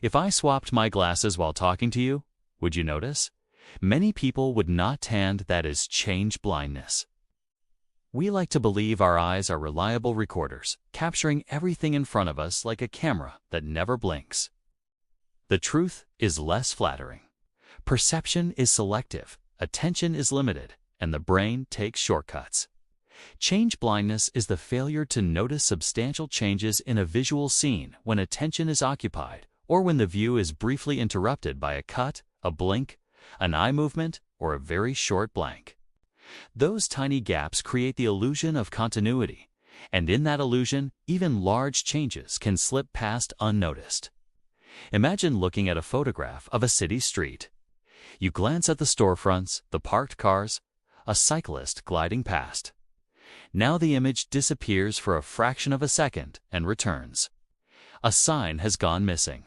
If I swapped my glasses while talking to you, would you notice? Many people would not, and that is change blindness. We like to believe our eyes are reliable recorders, capturing everything in front of us like a camera that never blinks. The truth is less flattering. Perception is selective, attention is limited, and the brain takes shortcuts. Change blindness is the failure to notice substantial changes in a visual scene when attention is occupied or when the view is briefly interrupted by a cut, a blink, an eye movement, or a very short blank. Those tiny gaps create the illusion of continuity, and in that illusion, even large changes can slip past unnoticed. Imagine looking at a photograph of a city street. You glance at the storefronts, the parked cars, a cyclist gliding past. Now the image disappears for a fraction of a second and returns. A sign has gone missing.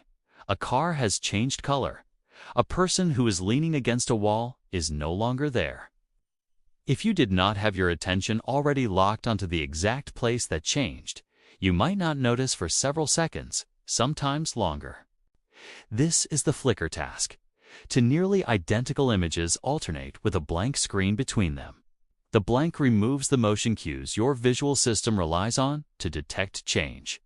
A car has changed color. A person who is leaning against a wall is no longer there. If you did not have your attention already locked onto the exact place that changed, you might not notice for several seconds, sometimes longer. This is the flicker task. Two nearly identical images alternate with a blank screen between them. The blank removes the motion cues your visual system relies on to detect change.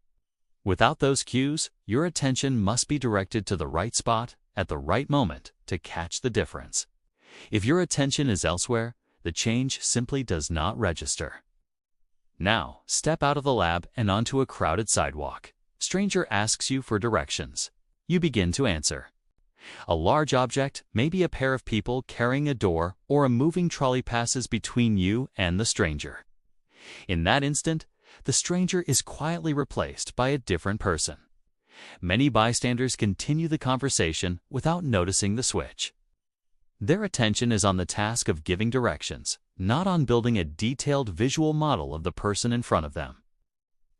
Without those cues, your attention must be directed to the right spot at the right moment to catch the difference. If your attention is elsewhere, the change simply does not register. Now, step out of the lab and onto a crowded sidewalk. Stranger asks you for directions. You begin to answer. A large object, maybe a pair of people carrying a door or a moving trolley, passes between you and the stranger. In that instant, the stranger is quietly replaced by a different person. Many bystanders continue the conversation without noticing the switch. Their attention is on the task of giving directions, not on building a detailed visual model of the person in front of them.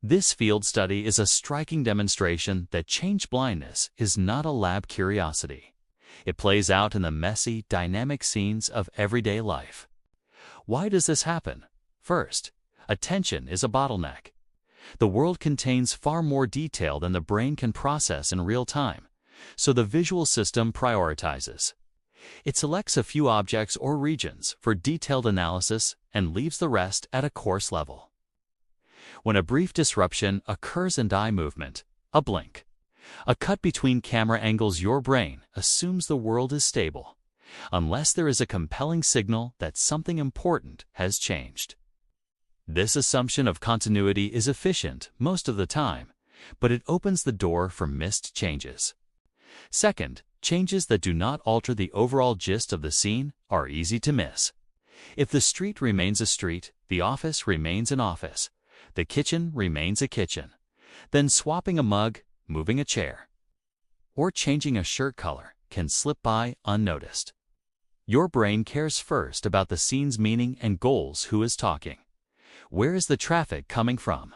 This field study is a striking demonstration that change blindness is not a lab curiosity. It plays out in the messy, dynamic scenes of everyday life. Why does this happen? First, attention is a bottleneck. The world contains far more detail than the brain can process in real time, so the visual system prioritizes. It selects a few objects or regions for detailed analysis and leaves the rest at a coarse level. When a brief disruption occurs in eye movement, a blink, a cut between camera angles, your brain assumes the world is stable, unless there is a compelling signal that something important has changed. This assumption of continuity is efficient most of the time, but it opens the door for missed changes. Second, changes that do not alter the overall gist of the scene are easy to miss. If the street remains a street, the office remains an office, the kitchen remains a kitchen, then swapping a mug, moving a chair, or changing a shirt color can slip by unnoticed. Your brain cares first about the scene's meaning and goals. Who is talking? Where is the traffic coming from?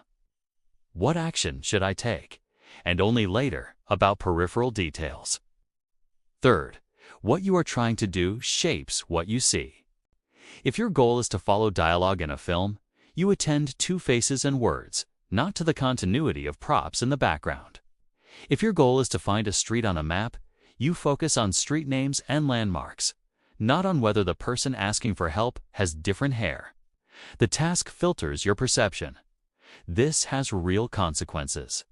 What action should I take? And only later about peripheral details. Third, what you are trying to do shapes what you see. If your goal is to follow dialogue in a film, you attend to faces and words, not to the continuity of props in the background. If your goal is to find a street on a map, you focus on street names and landmarks, not on whether the person asking for help has different hair. The task filters your perception. This has real consequences.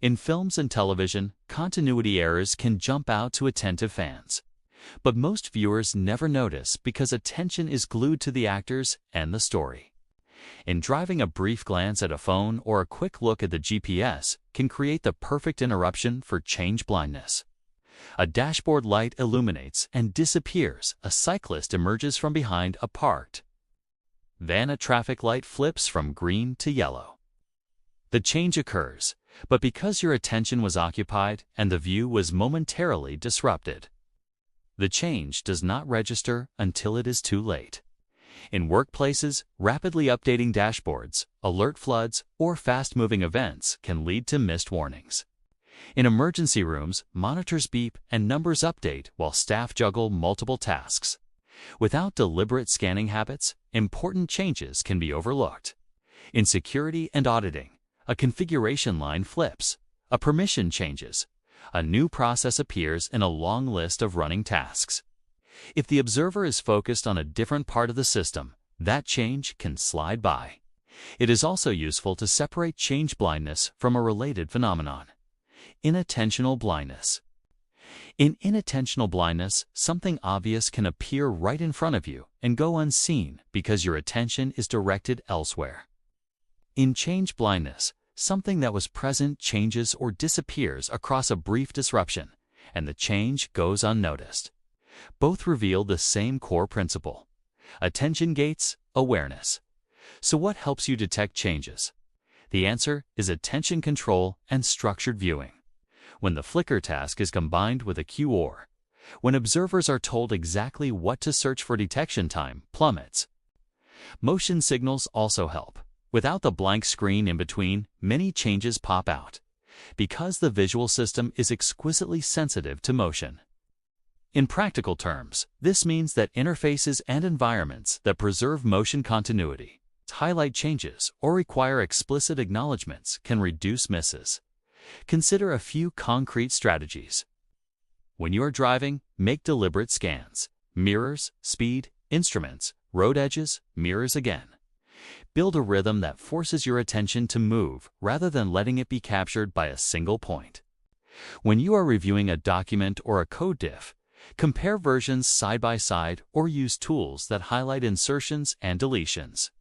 In films and television, continuity errors can jump out to attentive fans. But most viewers never notice because attention is glued to the actors and the story. In driving, a brief glance at a phone or a quick look at the GPS can create the perfect interruption for change blindness. A dashboard light illuminates and disappears. A cyclist emerges from behind a parked van. A traffic light flips from green to yellow. The change occurs, but because your attention was occupied and the view was momentarily disrupted. The change does not register until it is too late. In workplaces, rapidly updating dashboards, alert floods, or fast-moving events can lead to missed warnings. In emergency rooms, monitors beep and numbers update while staff juggle multiple tasks. Without deliberate scanning habits, important changes can be overlooked. In security and auditing, a configuration line flips, a permission changes, A new process appears in a long list of running tasks. If the observer is focused on a different part of the system, that change can slide by. It is also useful to separate change blindness from a related phenomenon: inattentional blindness. In inattentional blindness, something obvious can appear right in front of you and go unseen because your attention is directed elsewhere. In change blindness, something that was present changes or disappears across a brief disruption, and the change goes unnoticed. Both reveal the same core principle: attention gates awareness. So what helps you detect changes? The answer is attention control and structured viewing. When the flicker task is combined with a cue-or, when observers are told exactly what to search for, detection time plummets. Motion signals also help. Without the blank screen in between, many changes pop out, because the visual system is exquisitely sensitive to motion. In practical terms, this means that interfaces and environments that preserve motion continuity, highlight changes, or require explicit acknowledgments can reduce misses. Consider a few concrete strategies. When you are driving, make deliberate scans: mirrors, speed, instruments, road edges, mirrors again. Build a rhythm that forces your attention to move rather than letting it be captured by a single point. When you are reviewing a document or a code diff, compare versions side by side or use tools that highlight insertions and deletions.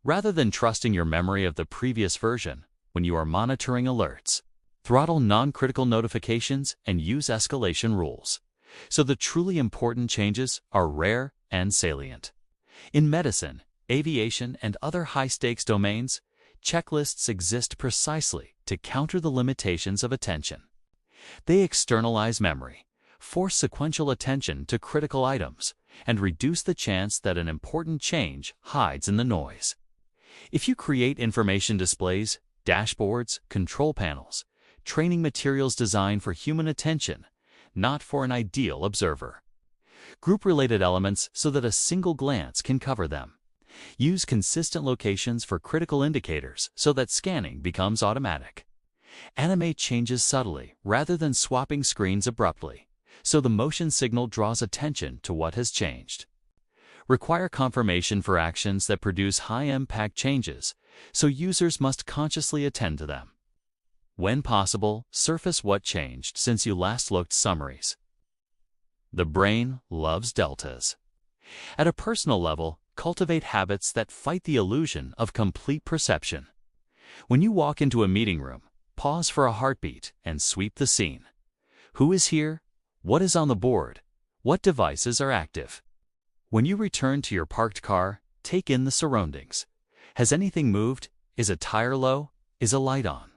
Rather than trusting your memory of the previous version, when you are monitoring alerts, throttle non-critical notifications and use escalation rules, so the truly important changes are rare and salient. In medicine, aviation, and other high-stakes domains, checklists exist precisely to counter the limitations of attention. They externalize memory, force sequential attention to critical items, and reduce the chance that an important change hides in the noise. If you create information displays, dashboards, control panels, training materials designed for human attention, not for an ideal observer. Group related elements so that a single glance can cover them. Use consistent locations for critical indicators so that scanning becomes automatic. Animate changes subtly rather than swapping screens abruptly, so the motion signal draws attention to what has changed. Require confirmation for actions that produce high-impact changes, so users must consciously attend to them. When possible, surface what changed since you last looked summaries. The brain loves deltas. At a personal level, cultivate habits that fight the illusion of complete perception. When you walk into a meeting room, pause for a heartbeat and sweep the scene. Who is here? What is on the board? What devices are active? When you return to your parked car, take in the surroundings. Has anything moved? Is a tire low? Is a light on?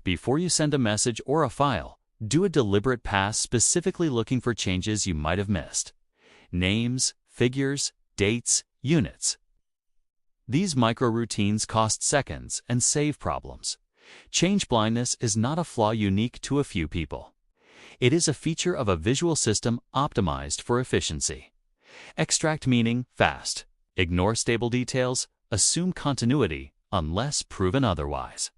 Before you send a message or a file, do a deliberate pass specifically looking for changes you might have missed. Names, figures, dates, units. These micro-routines cost seconds and save problems. Change blindness is not a flaw unique to a few people. It is a feature of a visual system optimized for efficiency. Extract meaning fast. Ignore stable details. Assume continuity unless proven otherwise.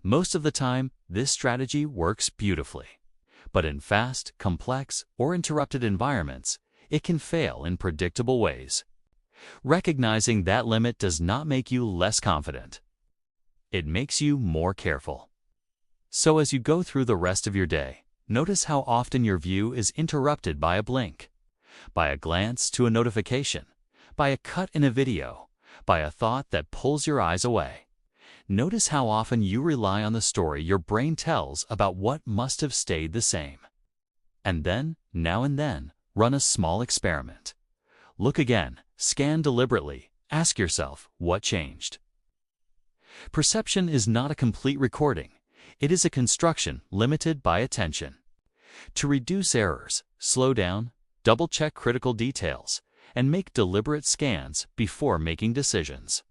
Most of the time, this strategy works beautifully. But in fast, complex, or interrupted environments, it can fail in predictable ways. Recognizing that limit does not make you less confident. It makes you more careful. So as you go through the rest of your day, notice how often your view is interrupted by a blink, by a glance to a notification, by a cut in a video, by a thought that pulls your eyes away. Notice how often you rely on the story your brain tells about what must have stayed the same. And then, now and then, run a small experiment. Look again, scan deliberately, ask yourself what changed. Perception is not a complete recording. It is a construction limited by attention. To reduce errors, slow down, double-check critical details, and make deliberate scans before making decisions.